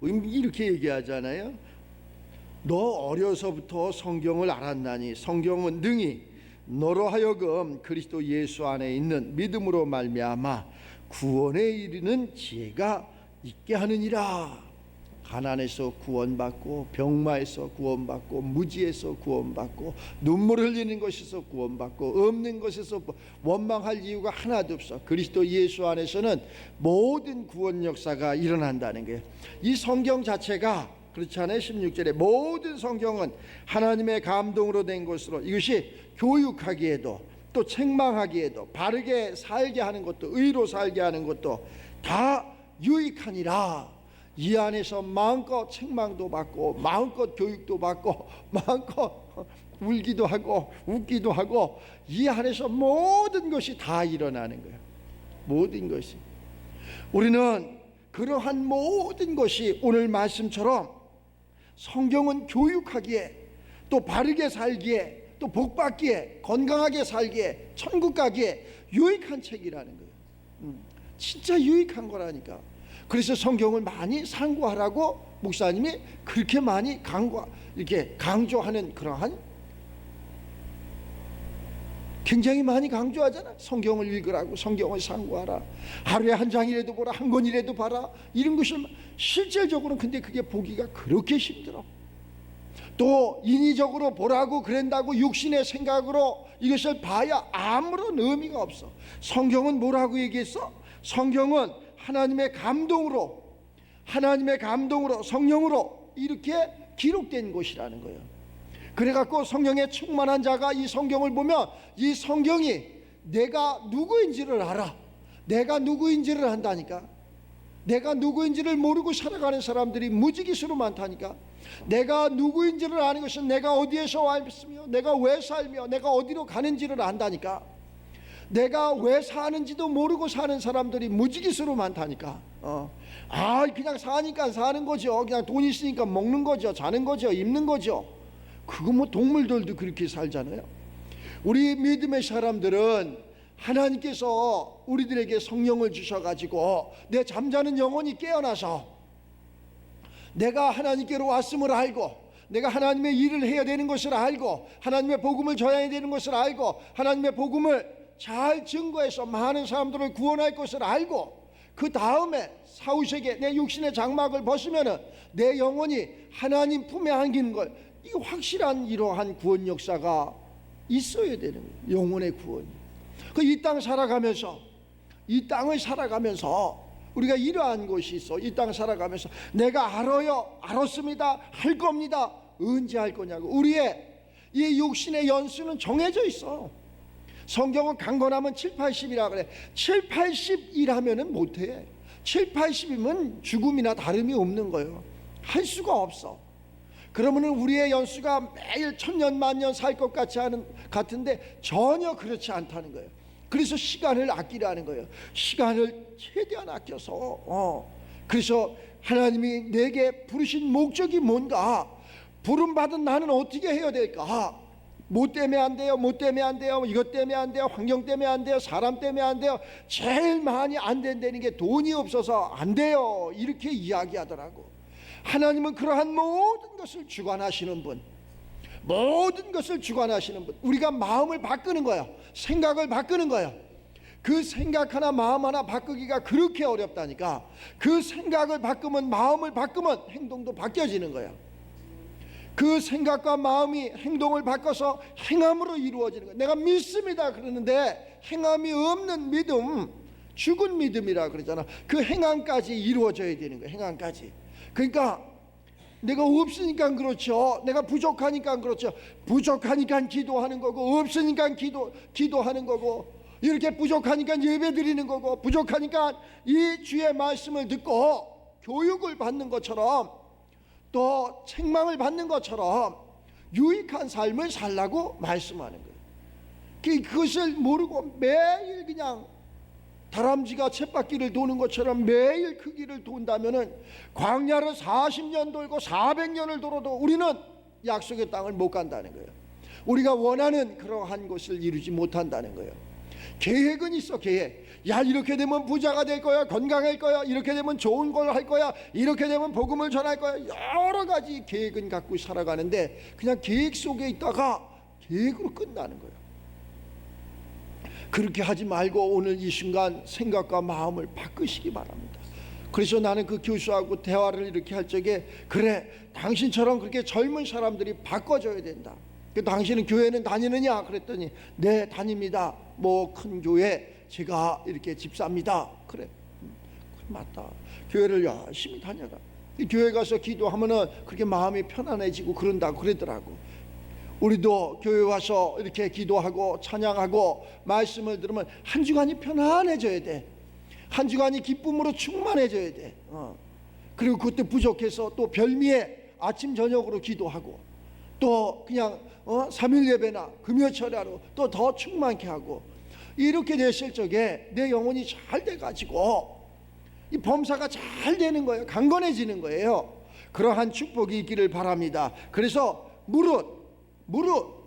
이렇게 얘기하잖아요. 너 어려서부터 성경을 알았나니 성경은 능히 너로 하여금 그리스도 예수 안에 있는 믿음으로 말미암아 구원에 이르는 지혜가 있게 하느니라. 가난에서 구원받고, 병마에서 구원받고, 무지에서 구원받고, 눈물 흘리는 것에서 구원받고, 없는 것에서 원망할 이유가 하나도 없어. 그리스도 예수 안에서는 모든 구원 역사가 일어난다는 거예요. 이 성경 자체가 그렇잖아요. 16절에 모든 성경은 하나님의 감동으로 된 것으로 이것이 교육하기에도 또 책망하기에도 바르게 살게 하는 것도 의로 살게 하는 것도 다 유익하니라. 이 안에서 마음껏 책망도 받고 마음껏 교육도 받고 마음껏 울기도 하고 웃기도 하고 이 안에서 모든 것이 다 일어나는 거예요. 모든 것이. 우리는 그러한 모든 것이 오늘 말씀처럼 성경은 교육하기에 또 바르게 살기에 또 복받기에 건강하게 살기에 천국 가기에 유익한 책이라는 거예요. 진짜 유익한 거라니까. 그래서 성경을 많이 상고하라고 목사님이 그렇게 많이 이렇게 강조하는 그러한, 굉장히 많이 강조하잖아. 성경을 읽으라고, 성경을 상고하라, 하루에 한 장이라도 보라, 한 권이라도 봐라, 이런 것을 실질적으로는 근데 그게 보기가 그렇게 힘들어. 또 인위적으로 보라고 그런다고 육신의 생각으로 이것을 봐야 아무런 의미가 없어. 성경은 뭐라고 얘기했어? 성경은 하나님의 감동으로 성령으로 이렇게 기록된 것이라는 거예요. 그래갖고 성령에 충만한 자가 이 성경을 보면 이 성경이 내가 누구인지를 알아. 내가 누구인지를 안다니까. 내가 누구인지를 모르고 살아가는 사람들이 무지기수로 많다니까. 내가 누구인지를 아는 것은 내가 어디에서 왔으며 내가 왜 살며 내가 어디로 가는지를 안다니까. 내가 왜 사는지도 모르고 사는 사람들이 무지기수로 많다니까. 그냥 사니까 사는 거죠. 그냥 돈 있으니까 먹는 거죠. 자는 거죠. 입는 거죠. 그거 뭐 동물들도 그렇게 살잖아요. 우리 믿음의 사람들은 하나님께서 우리들에게 성령을 주셔가지고 내 잠자는 영혼이 깨어나서 내가 하나님께로 왔음을 알고, 내가 하나님의 일을 해야 되는 것을 알고, 하나님의 복음을 전해야 되는 것을 알고, 하나님의 복음을 잘 증거해서 많은 사람들을 구원할 것을 알고, 그 다음에 사후세계 내 육신의 장막을 벗으면은 내 영혼이 하나님 품에 안기는 걸, 이 확실한 이러한 구원 역사가 있어야 되는 거예요. 영혼의 구원이. 이 땅 살아가면서, 이 땅을 살아가면서 우리가 이러한 것이 있어. 이 땅 살아가면서 내가 알아요, 알았습니다, 할 겁니다. 언제 할 거냐고. 우리의 이 육신의 연수는 정해져 있어. 성경은 강건하면 7, 80이라 그래. 7, 80이라면은 못해. 7, 80이면 죽음이나 다름이 없는 거예요. 할 수가 없어. 그러면은 우리의 연수가 매일 천년 만년 살 것 같은데 전혀 그렇지 않다는 거예요. 그래서 시간을 아끼라는 거예요. 시간을 최대한 아껴서 그래서 하나님이 내게 부르신 목적이 뭔가, 부름받은 나는 어떻게 해야 될까? 뭐 때문에 안 돼요? 뭐 때문에 안 돼요? 이것 때문에 안 돼요? 환경 때문에 안 돼요? 사람 때문에 안 돼요? 제일 많이 안 된다는 게 돈이 없어서 안 돼요. 이렇게 이야기하더라고. 하나님은 그러한 모든 것을 주관하시는 분, 모든 것을 주관하시는 분. 우리가 마음을 바꾸는 거야. 생각을 바꾸는 거야. 그 생각 하나 마음 하나 바꾸기가 그렇게 어렵다니까. 그 생각을 바꾸면, 마음을 바꾸면 행동도 바뀌어지는 거야. 그 생각과 마음이 행동을 바꿔서 행함으로 이루어지는 거예요. 내가 믿습니다 그러는데 행함이 없는 믿음, 죽은 믿음이라 그러잖아. 그 행함까지 이루어져야 되는 거예요. 행함까지. 그러니까 내가 없으니까 그렇죠. 내가 부족하니까 그렇죠. 부족하니까 기도하는 거고, 없으니까 기도하는 거고, 이렇게 부족하니까 예배 드리는 거고, 부족하니까 이 주의 말씀을 듣고 교육을 받는 것처럼, 또 책망을 받는 것처럼 유익한 삶을 살라고 말씀하는 거예요. 그것을 모르고 매일 그냥 다람쥐가 쳇바퀴를 도는 것처럼 매일 그 길을 돈다면은 광야를 40년 돌고 400년을 돌아도 우리는 약속의 땅을 못 간다는 거예요. 우리가 원하는 그러한 것을 이루지 못한다는 거예요. 계획은 있어. 계획. 야, 이렇게 되면 부자가 될 거야, 건강할 거야, 이렇게 되면 좋은 걸 할 거야, 이렇게 되면 복음을 전할 거야. 여러 가지 계획은 갖고 살아가는데 그냥 계획 속에 있다가 계획으로 끝나는 거예요. 그렇게 하지 말고 오늘 이 순간 생각과 마음을 바꾸시기 바랍니다. 그래서 나는 그 교수하고 대화를 이렇게 할 적에, 그래, 당신처럼 그렇게 젊은 사람들이 바꿔줘야 된다. 당신은 교회는 다니느냐? 그랬더니 네, 다닙니다. 뭐 큰 교회 제가 이렇게 집사입니다. 그래, 맞다. 교회를 열심히 다녀라. 교회 가서 기도하면은 그렇게 마음이 편안해지고 그런다고 그러더라고. 우리도 교회 와서 이렇게 기도하고 찬양하고 말씀을 들으면 한 주간이 편안해져야 돼. 한 주간이 기쁨으로 충만해져야 돼. 그리고 그때 부족해서 또 별미에 아침 저녁으로 기도하고, 또 그냥 3일 예배나 금요철야로 또 더 충만케 하고, 이렇게 됐을 적에 내 영혼이 잘 돼가지고 이 범사가 잘 되는 거예요. 강건해지는 거예요. 그러한 축복이 있기를 바랍니다. 그래서 무릇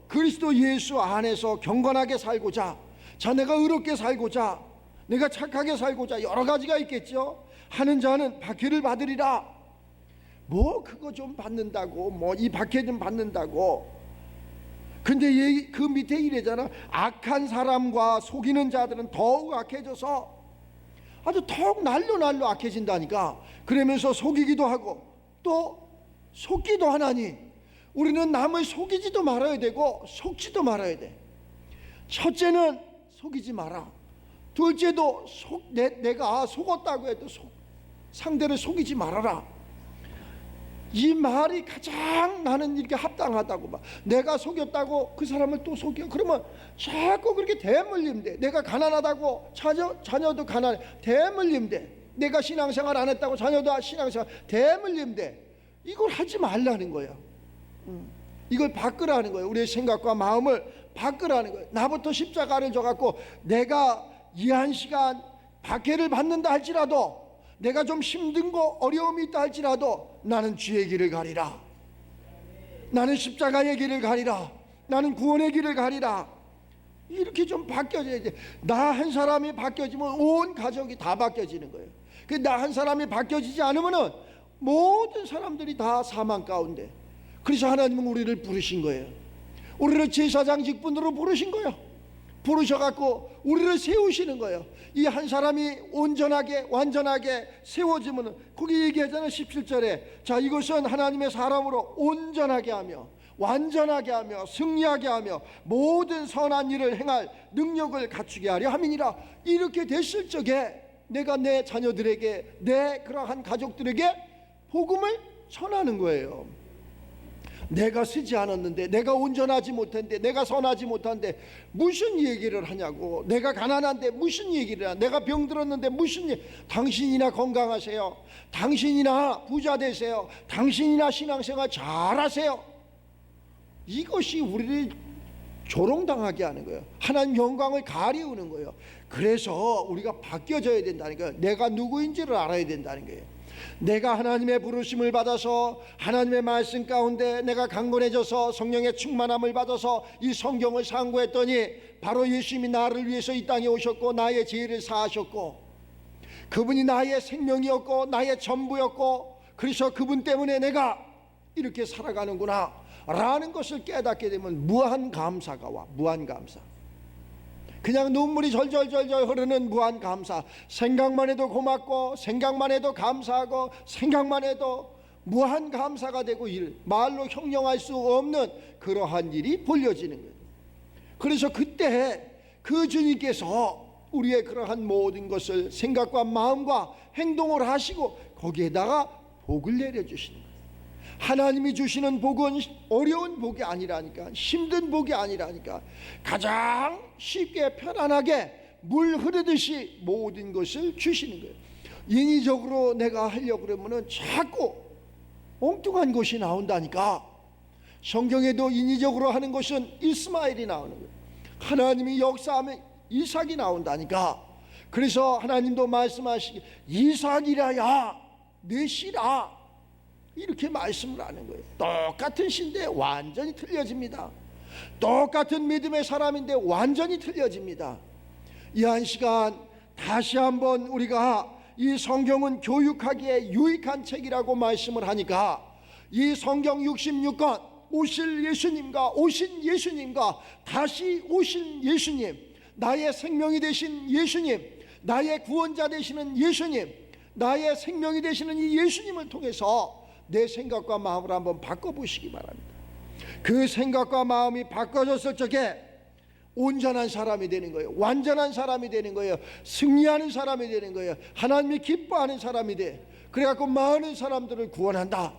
그리스도 예수 안에서 경건하게 살고자, 자네가 의롭게 살고자, 내가 착하게 살고자, 여러 가지가 있겠죠. 하는 자는 박해를 받으리라. 뭐 그거 좀 받는다고, 뭐 이 박해 좀 받는다고. 근데 그 밑에 이래잖아. 악한 사람과 속이는 자들은 더욱 악해져서 아주 더욱 날로 악해진다니까. 그러면서 속이기도 하고 또 속기도 하나니 우리는 남을 속이지도 말아야 되고 속지도 말아야 돼. 첫째는 속이지 마라. 둘째도 내가 속았다고 해도 상대를 속이지 말아라. 이 말이 가장 나는 이렇게 합당하다고 봐. 내가 속였다고 그 사람을 또 속여. 그러면 자꾸 그렇게 대물림 돼. 내가 가난하다고 자녀도 가난해. 대물림 돼. 내가 신앙생활 안 했다고 자녀도 신앙생활 대물림 돼. 이걸 하지 말라는 거예요. 이걸 바꾸라는 거예요. 우리의 생각과 마음을 바꾸라는 거예요. 나부터 십자가를 져갖고 내가 이 한 시간 박해를 받는다 할지라도, 내가 좀 힘든 거 어려움이 있다 할지라도 나는 주의 길을 가리라. 나는 십자가의 길을 가리라. 나는 구원의 길을 가리라. 이렇게 좀 바뀌어져야 돼. 나 한 사람이 바뀌어지면 온 가족이 다 바뀌어지는 거예요. 나 한 사람이 바뀌어지지 않으면은 모든 사람들이 다 사망 가운데. 그래서 하나님은 우리를 부르신 거예요. 우리를 제사장 직분으로 부르신 거예요. 부르셔갖고 우리를 세우시는 거예요. 이 한 사람이 온전하게 완전하게 세워지면, 거기 얘기하잖아요. 17절에 자, 이것은 하나님의 사람으로 온전하게 하며 완전하게 하며 승리하게 하며 모든 선한 일을 행할 능력을 갖추게 하려 함이니라. 이렇게 됐을 적에 내가 내 자녀들에게, 내 그러한 가족들에게 복음을 전하는 거예요. 내가 쓰지 않았는데, 내가 온전하지 못했는데, 내가 선하지 못한데 무슨 얘기를 하냐고. 내가 가난한데 무슨 얘기를 하냐. 내가 병들었는데 무슨 당신이나 건강하세요. 당신이나 부자 되세요. 당신이나 신앙생활 잘하세요. 이것이 우리를 조롱당하게 하는 거예요. 하나님 영광을 가리우는 거예요. 그래서 우리가 바뀌어져야 된다는 거예요. 내가 누구인지를 알아야 된다는 거예요. 내가 하나님의 부르심을 받아서 하나님의 말씀 가운데 내가 강건해져서 성령의 충만함을 받아서 이 성경을 상고했더니 바로 예수님이 나를 위해서 이 땅에 오셨고 나의 죄를 사하셨고 그분이 나의 생명이었고 나의 전부였고, 그래서 그분 때문에 내가 이렇게 살아가는구나 라는 것을 깨닫게 되면 무한 감사가 와. 무한 감사. 그냥 눈물이 절절절절 흐르는 무한 감사. 생각만 해도 고맙고 생각만 해도 감사하고 생각만 해도 무한 감사가 되고, 말로 형용할 수 없는 그러한 일이 벌려지는 거예요. 그래서 그때 그 주님께서 우리의 그러한 모든 것을 생각과 마음과 행동을 하시고 거기에다가 복을 내려주시는 거예요. 하나님이 주시는 복은 어려운 복이 아니라니까, 힘든 복이 아니라니까, 가장 쉽게 편안하게 물 흐르듯이 모든 것을 주시는 거예요. 인위적으로 내가 하려고 그러면은 자꾸 엉뚱한 것이 나온다니까. 성경에도 인위적으로 하는 것은 이스마엘이 나오는 거예요. 하나님이 역사하면 이삭이 나온다니까. 그래서 하나님도 말씀하시기 이삭이라야 내 씨라, 이렇게 말씀을 하는 거예요. 똑같은 시인데 완전히 틀려집니다. 똑같은 믿음의 사람인데 완전히 틀려집니다. 이 한 시간 다시 한번 우리가 이 성경은 교육하기에 유익한 책이라고 말씀을 하니까 이 성경 66권 오실 예수님과 오신 예수님과 다시 오신 예수님, 나의 생명이 되신 예수님, 나의 구원자 되시는 예수님, 나의 생명이 되시는 이 예수님을 통해서 내 생각과 마음을 한번 바꿔보시기 바랍니다. 그 생각과 마음이 바꿔졌을 적에 온전한 사람이 되는 거예요. 완전한 사람이 되는 거예요. 승리하는 사람이 되는 거예요. 하나님이 기뻐하는 사람이 돼. 그래갖고 많은 사람들을 구원한다.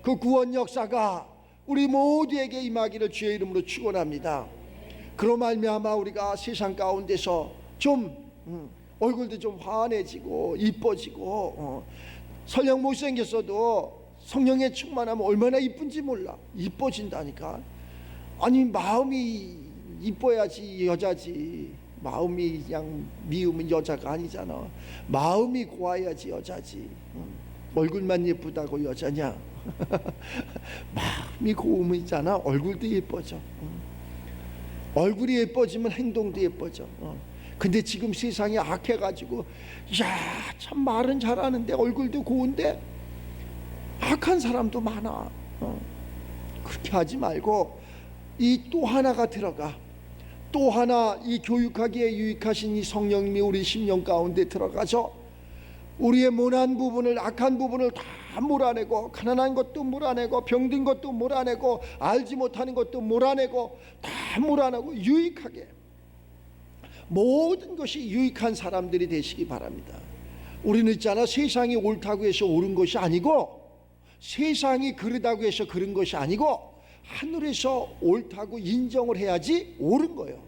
그 구원 역사가 우리 모두에게 임하기를 주의 이름으로 축원합니다. 그로 말미암아 우리가 세상 가운데서 좀 얼굴도 좀 환해지고 이뻐지고 설령 못생겼어도 성령에 충만하면 얼마나 이쁜지 몰라. 이뻐진다니까. 아니 마음이 이뻐야지 여자지. 마음이 그냥 미우면 여자가 아니잖아. 마음이 고와야지 여자지. 얼굴만 예쁘다고 여자냐? 마음이 고우면 있잖아. 얼굴도 예뻐져. 얼굴이 예뻐지면 행동도 예뻐져. 근데 지금 세상이 악해가지고 야, 참 말은 잘하는데 얼굴도 고운데 악한 사람도 많아. 그렇게 하지 말고 이 또 하나가 들어가. 또 하나 이 교육하기에 유익하신 이 성령님이 우리 심령 가운데 들어가서 우리의 모난 부분을, 악한 부분을 다 몰아내고, 가난한 것도 몰아내고, 병든 것도 몰아내고, 알지 못하는 것도 몰아내고, 다 몰아내고 유익하게 모든 것이 유익한 사람들이 되시기 바랍니다. 우리는 있잖아, 세상이 옳다고 해서 옳은 것이 아니고, 세상이 그르다고 해서 그른 것이 아니고, 하늘에서 옳다고 인정을 해야지 옳은 거예요.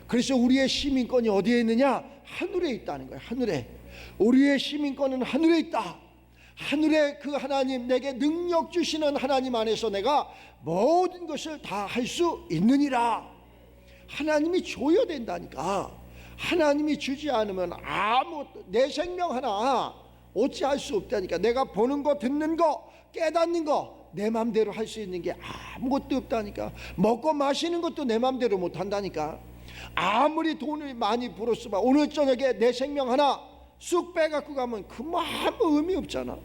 그래서 우리의 시민권이 어디에 있느냐? 하늘에 있다는 거예요. 하늘에. 우리의 시민권은 하늘에 있다. 하늘에 그 하나님, 내게 능력 주시는 하나님 안에서 내가 모든 것을 다 할 수 있느니라. 하나님이 줘야 된다니까. 하나님이 주지 않으면 아무것도, 내 생명 하나 어찌할 수 없다니까. 내가 보는 거, 듣는 거, 깨닫는 거 내 맘대로 할 수 있는 게 아무것도 없다니까. 먹고 마시는 것도 내 맘대로 못 한다니까. 아무리 돈을 많이 벌었으면 오늘 저녁에 내 생명 하나 쑥 빼갖고 가면 그 아무 의미 없잖아.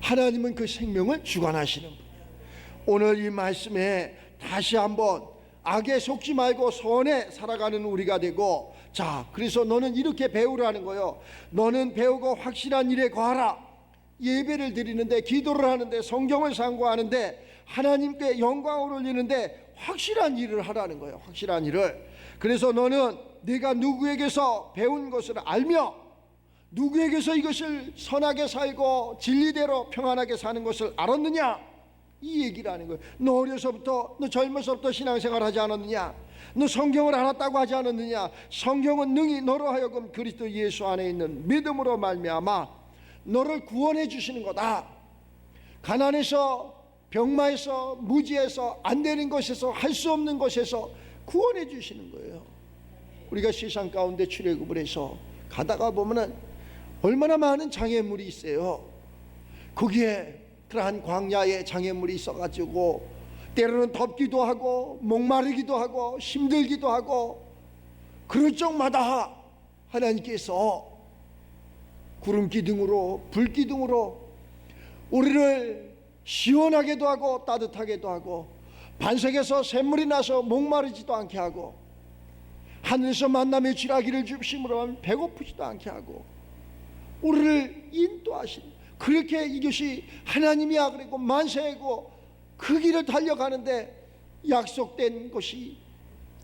하나님은 그 생명을 주관하시는 분이야. 오늘 이 말씀에 다시 한번 악에 속지 말고 선에 살아가는 우리가 되고, 자, 그래서 너는 이렇게 배우라는 거예요. 너는 배우고 확실한 일에 거하라. 예배를 드리는데, 기도를 하는데, 성경을 상고하는데, 하나님께 영광을 올리는데 확실한 일을 하라는 거예요. 확실한 일을. 그래서 너는 네가 누구에게서 배운 것을 알며 누구에게서 이것을 선하게 살고 진리대로 평안하게 사는 것을 알았느냐? 이 얘기를 하는 거예요. 너 어려서부터, 너 젊어서부터 신앙생활 하지 않았느냐? 너 성경을 알았다고 하지 않았느냐? 성경은 능히 너로 하여금 그리스도 예수 안에 있는 믿음으로 말미암아 너를 구원해 주시는 거다. 가난해서, 병마에서, 무지에서, 안 되는 것에서, 할 수 없는 것에서 구원해 주시는 거예요. 우리가 세상 가운데 출애굽을 해서 가다가 보면은 얼마나 많은 장애물이 있어요. 거기에 그러한 광야에 장애물이 있어가지고 때로는 덥기도 하고 목마르기도 하고 힘들기도 하고, 그럴 적마다 하나님께서 구름 기둥으로, 불 기둥으로 우리를 시원하게도 하고 따뜻하게도 하고, 반석에서 샘물이 나서 목마르지도 않게 하고, 하늘에서 만남의 쥐라기를 주심으로 배고프지도 않게 하고 우리를 인도하신, 그렇게 이것이 하나님이야 그리고 만세고 그 길을 달려가는데 약속된 것이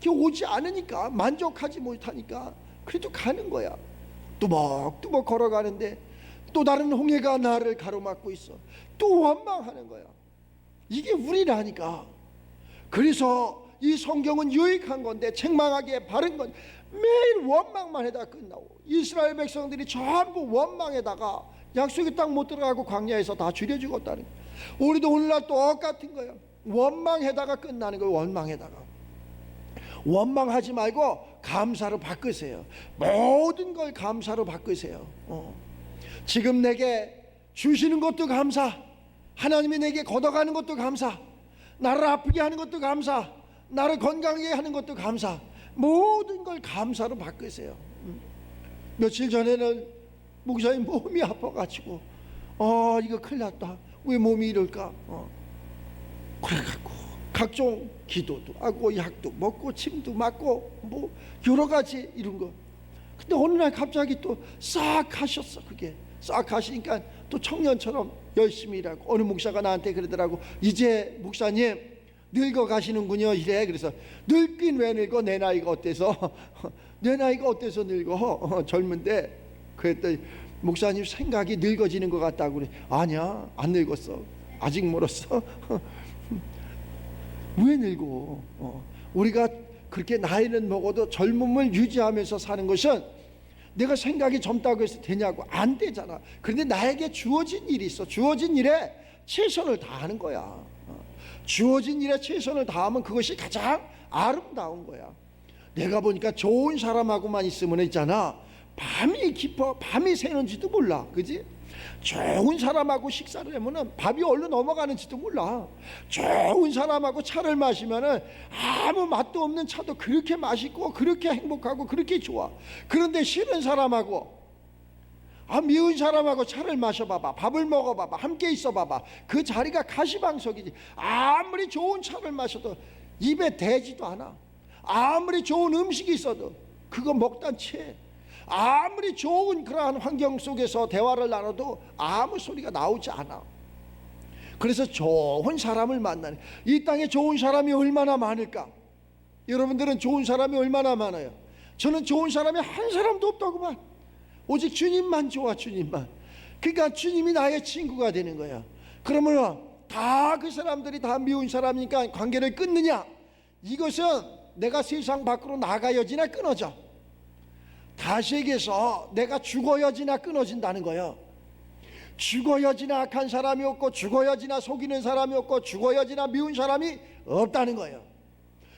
오지 않으니까, 만족하지 못하니까 그래도 가는 거야. 뚜벅뚜벅 걸어가는데 또 다른 홍해가 나를 가로막고 있어. 또 원망하는 거야. 이게 우리라니까. 그래서 이 성경은 유익한 건데 책망하기에 바른 건 매일 원망만 해다 끝나고, 이스라엘 백성들이 전부 원망에다가 약속의 땅 못 들어가고 광야에서 다 죽여 죽었다는 거야. 우리도 오늘날 똑같은 거야. 원망에다가 끝나는 거야. 원망에다가. 원망하지 말고 감사로 바꾸세요. 모든 걸 감사로 바꾸세요. 지금 내게 주시는 것도 감사, 하나님이 내게 걷어가는 것도 감사, 나를 아프게 하는 것도 감사, 나를 건강하게 하는 것도 감사, 모든 걸 감사로 바꾸세요. 며칠 전에는 목사님 몸이 아파가지고 이거 큰일 났다. 왜 몸이 이럴까? 그래갖고 각종 기도도 하고 약도 먹고 침도 맞고 뭐 여러 가지 이런 거. 근데 어느 날 갑자기 또 싹 하셨어. 그게 싹 하시니까 또 청년처럼 열심히 일하고, 어느 목사가 나한테 그러더라고. 이제 목사님 늙어 가시는군요 이래. 그래서 늙긴 왜 늙어, 내 나이가 어때서 내 나이가 어때서 늙어, 젊은데. 그랬더니 목사님 생각이 늙어지는 것 같다고 그래. 아니야, 안 늙었어, 아직 멀었어. 왜 늙어? 우리가 그렇게 나이는 먹어도 젊음을 유지하면서 사는 것은, 내가 생각이 젊다고 해서 되냐고, 안 되잖아. 그런데 나에게 주어진 일이 있어. 주어진 일에 최선을 다하는 거야. 주어진 일에 최선을 다하면 그것이 가장 아름다운 거야. 내가 보니까 좋은 사람하고만 있으면 있잖아, 밤이 깊어, 밤이 새는지도 몰라. 그지? 좋은 사람하고 식사를 하면은 밥이 얼른 넘어가는지도 몰라. 좋은 사람하고 차를 마시면은 아무 맛도 없는 차도 그렇게 맛있고 그렇게 행복하고 그렇게 좋아. 그런데 싫은 사람하고, 미운 사람하고 차를 마셔봐봐, 밥을 먹어봐봐, 함께 있어봐봐, 그 자리가 가시방석이지. 아무리 좋은 차를 마셔도 입에 대지도 않아. 아무리 좋은 음식이 있어도 그거 먹다 취해. 아무리 좋은 그러한 환경 속에서 대화를 나눠도 아무 소리가 나오지 않아. 그래서 좋은 사람을 만나는, 이 땅에 좋은 사람이 얼마나 많을까? 여러분들은 좋은 사람이 얼마나 많아요? 저는 좋은 사람이 한 사람도 없다고 봐. 오직 주님만 좋아, 주님만. 그러니까 주님이 나의 친구가 되는 거야. 그러면 다 그 사람들이 다 미운 사람이니까 관계를 끊느냐? 이것은 내가 세상 밖으로 나가야지나 끊어져. 다시 얘기해서 내가 죽어야지나 끊어진다는 거예요. 죽어야지나 악한 사람이 없고, 죽어야지나 속이는 사람이 없고, 죽어야지나 미운 사람이 없다는 거예요.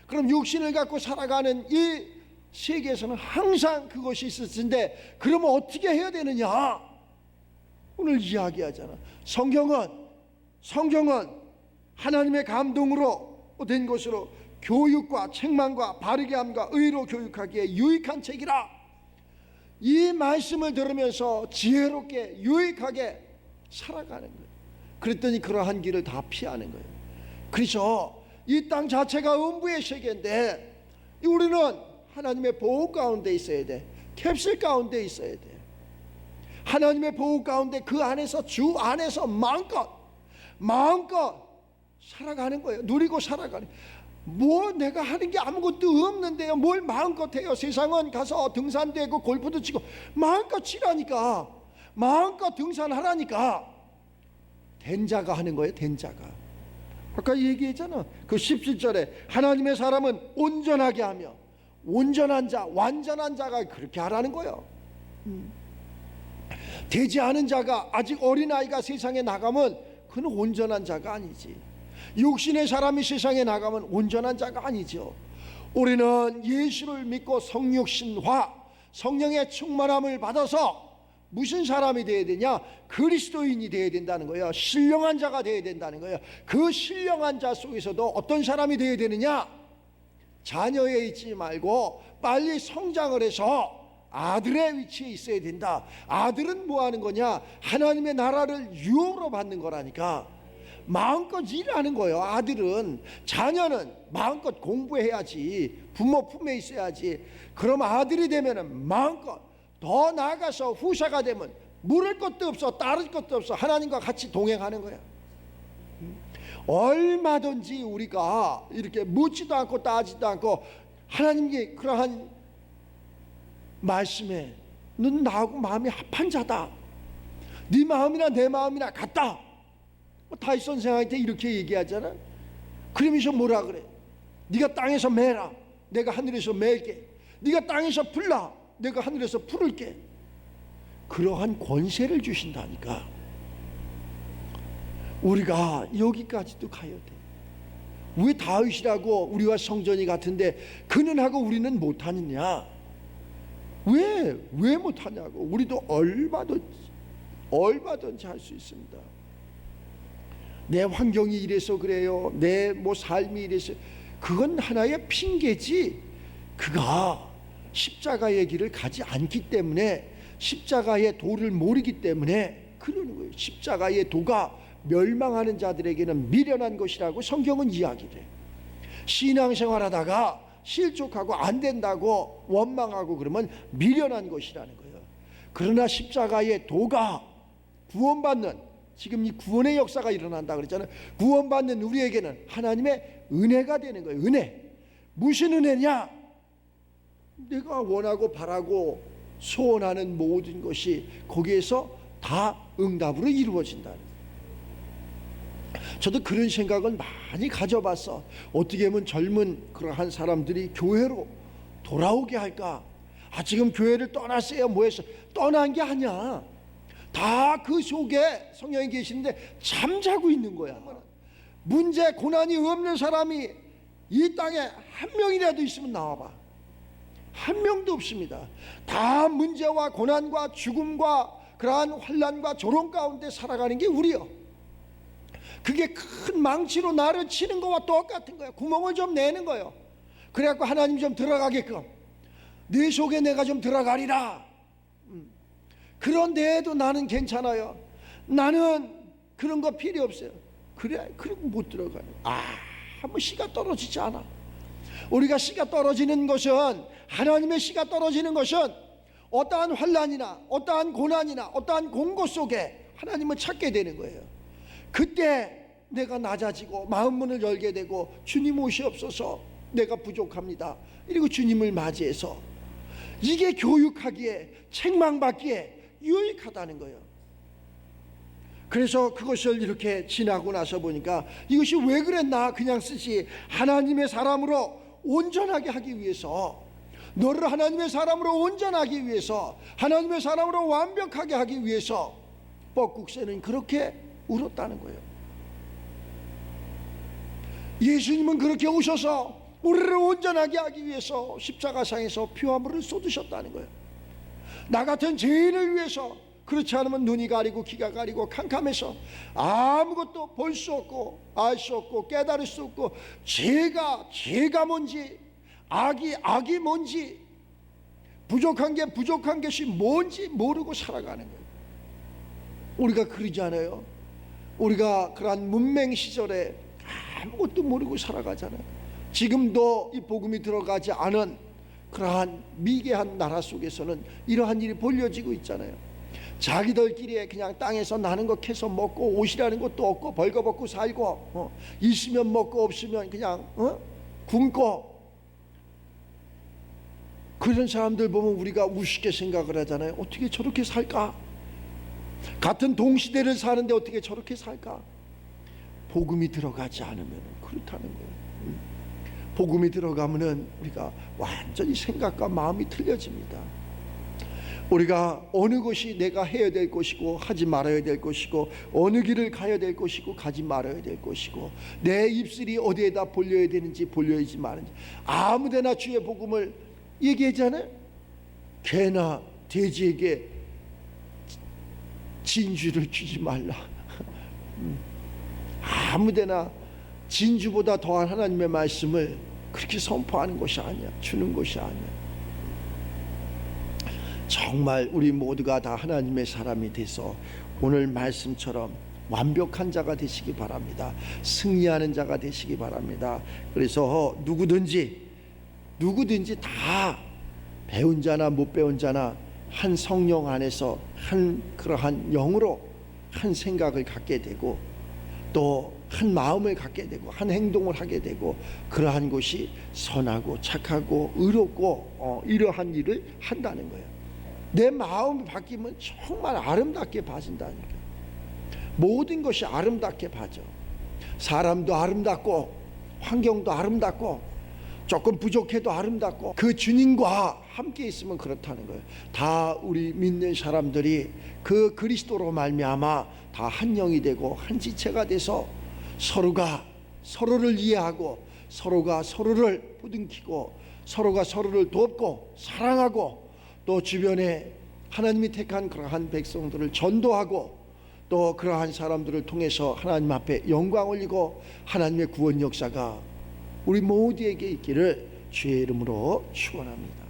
그럼 육신을 갖고 살아가는 이 세계에서는 항상 그것이 있을 텐데, 그러면 어떻게 해야 되느냐? 오늘 이야기하잖아. 성경은 하나님의 감동으로 된 것으로 교육과 책망과 바르게 함과 의로 교육하기에 유익한 책이라. 이 말씀을 들으면서 지혜롭게 유익하게 살아가는 거예요. 그랬더니 그러한 길을 다 피하는 거예요. 그래서 이 땅 자체가 음부의 세계인데, 우리는 하나님의 보호 가운데 있어야 돼. 캡슐 가운데 있어야 돼. 하나님의 보호 가운데, 그 안에서, 주 안에서 마음껏 살아가는 거예요. 누리고 살아가는. 뭐 내가 하는 게 아무것도 없는데요, 뭘 마음껏 해요? 세상은 가서 등산도 하고 골프도 치고 마음껏 치라니까, 마음껏 등산하라니까. 된 자가 하는 거예요. 된 자가. 아까 얘기했잖아. 그 17절에 하나님의 사람은 온전하게 하며, 온전한 자, 완전한 자가 그렇게 하라는 거예요. 되지 않은 자가, 아직 어린아이가 세상에 나가면 그는 온전한 자가 아니지. 육신의 사람이 세상에 나가면 온전한 자가 아니죠. 우리는 예수를 믿고 성육신화, 성령의 충만함을 받아서 무슨 사람이 되어야 되냐? 그리스도인이 되어야 된다는 거예요. 신령한 자가 되어야 된다는 거예요. 그 신령한 자 속에서도 어떤 사람이 되어야 되느냐? 자녀에 있지 말고 빨리 성장을 해서 아들의 위치에 있어야 된다. 아들은 뭐 하는 거냐? 하나님의 나라를 유업으로 받는 거라니까. 마음껏 일하는 거예요. 아들은. 자녀는 마음껏 공부해야지, 부모 품에 있어야지. 그럼 아들이 되면은 마음껏, 더 나아가서 후사가 되면 물을 것도 없어, 따를 것도 없어, 하나님과 같이 동행하는 거야. 얼마든지 우리가 이렇게 묻지도 않고 따지도 않고 하나님께 그러한 말씀에, 넌 나하고 마음이 합한 자다, 네 마음이나 내 마음이나 같다, 다윗 선생한테 이렇게 얘기하잖아. 그러면서 뭐라 그래? 네가 땅에서 매라, 내가 하늘에서 맬게. 네가 땅에서 풀라, 내가 하늘에서 풀을게. 그러한 권세를 주신다니까. 우리가 여기까지도 가야 돼. 왜 다윗이라고 우리와 성전이 같은데 그는 하고 우리는 못하느냐? 왜 못하냐고. 우리도 얼마든지 할 수 있습니다. 내 환경이 이래서 그래요, 내 삶이 이래서, 그건 하나의 핑계지. 그가 십자가의 길을 가지 않기 때문에, 십자가의 도를 모르기 때문에 그러는 거예요. 십자가의 도가 멸망하는 자들에게는 미련한 것이라고 성경은 이야기를 해요. 신앙생활하다가 실족하고 안 된다고 원망하고 그러면 미련한 것이라는 거예요. 그러나 십자가의 도가 구원받는, 지금 이 구원의 역사가 일어난다 그랬잖아요. 구원받는 우리에게는 하나님의 은혜가 되는 거예요. 은혜. 무슨 은혜냐? 내가 원하고 바라고 소원하는 모든 것이 거기에서 다 응답으로 이루어진다는 거예요. 저도 그런 생각을 많이 가져봤어. 어떻게 하면 젊은 그러한 사람들이 교회로 돌아오게 할까? 지금 교회를 떠났어요, 뭐 했어? 떠난 게 아니야. 다 그 속에 성령이 계시는데 잠자고 있는 거야. 문제 고난이 없는 사람이 이 땅에 한 명이라도 있으면 나와봐. 한 명도 없습니다. 다 문제와 고난과 죽음과 그러한 환난과 조롱 가운데 살아가는 게 우리요. 그게 큰 망치로 나를 치는 거와 똑같은 거예요. 구멍을 좀 내는 거예요. 그래갖고 하나님 좀 들어가게끔, 네 속에 내가 좀 들어가리라. 그런데도 나는 괜찮아요. 나는 그런 거 필요 없어요. 그래, 그리고 못 들어가요. 한번 씨가 떨어지지 않아. 우리가 씨가 떨어지는 것은, 하나님의 씨가 떨어지는 것은 어떠한 환난이나 어떠한 고난이나 어떠한 공고 속에 하나님을 찾게 되는 거예요. 그때 내가 낮아지고 마음 문을 열게 되고, 주님 오시옵소서, 내가 부족합니다, 이리고 주님을 맞이해서, 이게 교육하기에, 책망받기에 유익하다는 거예요. 그래서 그것을 이렇게 지나고 나서 보니까 이것이 왜 그랬나 그냥 쓰지, 하나님의 사람으로 온전하게 하기 위해서, 너를 하나님의 사람으로 온전하기 위해서, 하나님의 사람으로 완벽하게 하기 위해서 뻐국새는 그렇게 울었다는 거예요. 예수님은 그렇게 오셔서 우리를 온전하게 하기 위해서 십자가상에서 피와 물을 쏟으셨다는 거예요. 나 같은 죄인을 위해서. 그렇지 않으면 눈이 가리고 귀가 가리고 캄캄해서 아무것도 볼 수 없고 알 수 없고 깨달을 수 없고, 죄가 뭔지, 악이 뭔지, 부족한 것이 뭔지 모르고 살아가는 거예요. 우리가 그러지 않아요? 우리가 그러한 문맹 시절에 아무것도 모르고 살아가잖아요. 지금도 이 복음이 들어가지 않은 그러한 미개한 나라 속에서는 이러한 일이 벌어지고 있잖아요. 자기들끼리 그냥 땅에서 나는 거 캐서 먹고, 옷이라는 것도 없고 벌거벗고 살고, 있으면 먹고 없으면 그냥 굶고, 그런 사람들 보면 우리가 우습게 생각을 하잖아요. 어떻게 저렇게 살까? 같은 동시대를 사는데 어떻게 저렇게 살까? 복음이 들어가지 않으면 그렇다는 거예요. 복음이 들어가면은 우리가 완전히 생각과 마음이 틀려집니다. 우리가 어느 것이 내가 해야 될 것이고 하지 말아야 될 것이고, 어느 길을 가야 될 것이고 가지 말아야 될 것이고, 내 입술이 어디에다 벌려야 되는지 벌려야지 말는지, 아무데나 주의 복음을 얘기하잖아요. 개나 돼지에게 진주를 주지 말라. 아무데나 진주보다 더한 하나님의 말씀을 그렇게 선포하는 것이 아니야. 주는 것이 아니야. 정말 우리 모두가 다 하나님의 사람이 돼서 오늘 말씀처럼 완벽한 자가 되시기 바랍니다. 승리하는 자가 되시기 바랍니다. 그래서 누구든지 다 배운 자나 못 배운 자나 한 성령 안에서 한 그러한 영으로 한 생각을 갖게 되고, 또 한 마음을 갖게 되고 한 행동을 하게 되고, 그러한 것이 선하고 착하고 의롭고 이러한 일을 한다는 거예요. 내 마음이 바뀌면 정말 아름답게 봐진다니까. 모든 것이 아름답게 봐져. 사람도 아름답고 환경도 아름답고 조금 부족해도 아름답고, 그 주님과 함께 있으면 그렇다는 거예요. 다 우리 믿는 사람들이 그 그리스도로 말미암아 다 한 영이 되고 한 지체가 돼서 서로가 서로를 이해하고, 서로가 서로를 부둥키고, 서로가 서로를 돕고 사랑하고, 또 주변에 하나님이 택한 그러한 백성들을 전도하고, 또 그러한 사람들을 통해서 하나님 앞에 영광 올리고 하나님의 구원 역사가 우리 모두에게 있기를 주의 이름으로 축원합니다.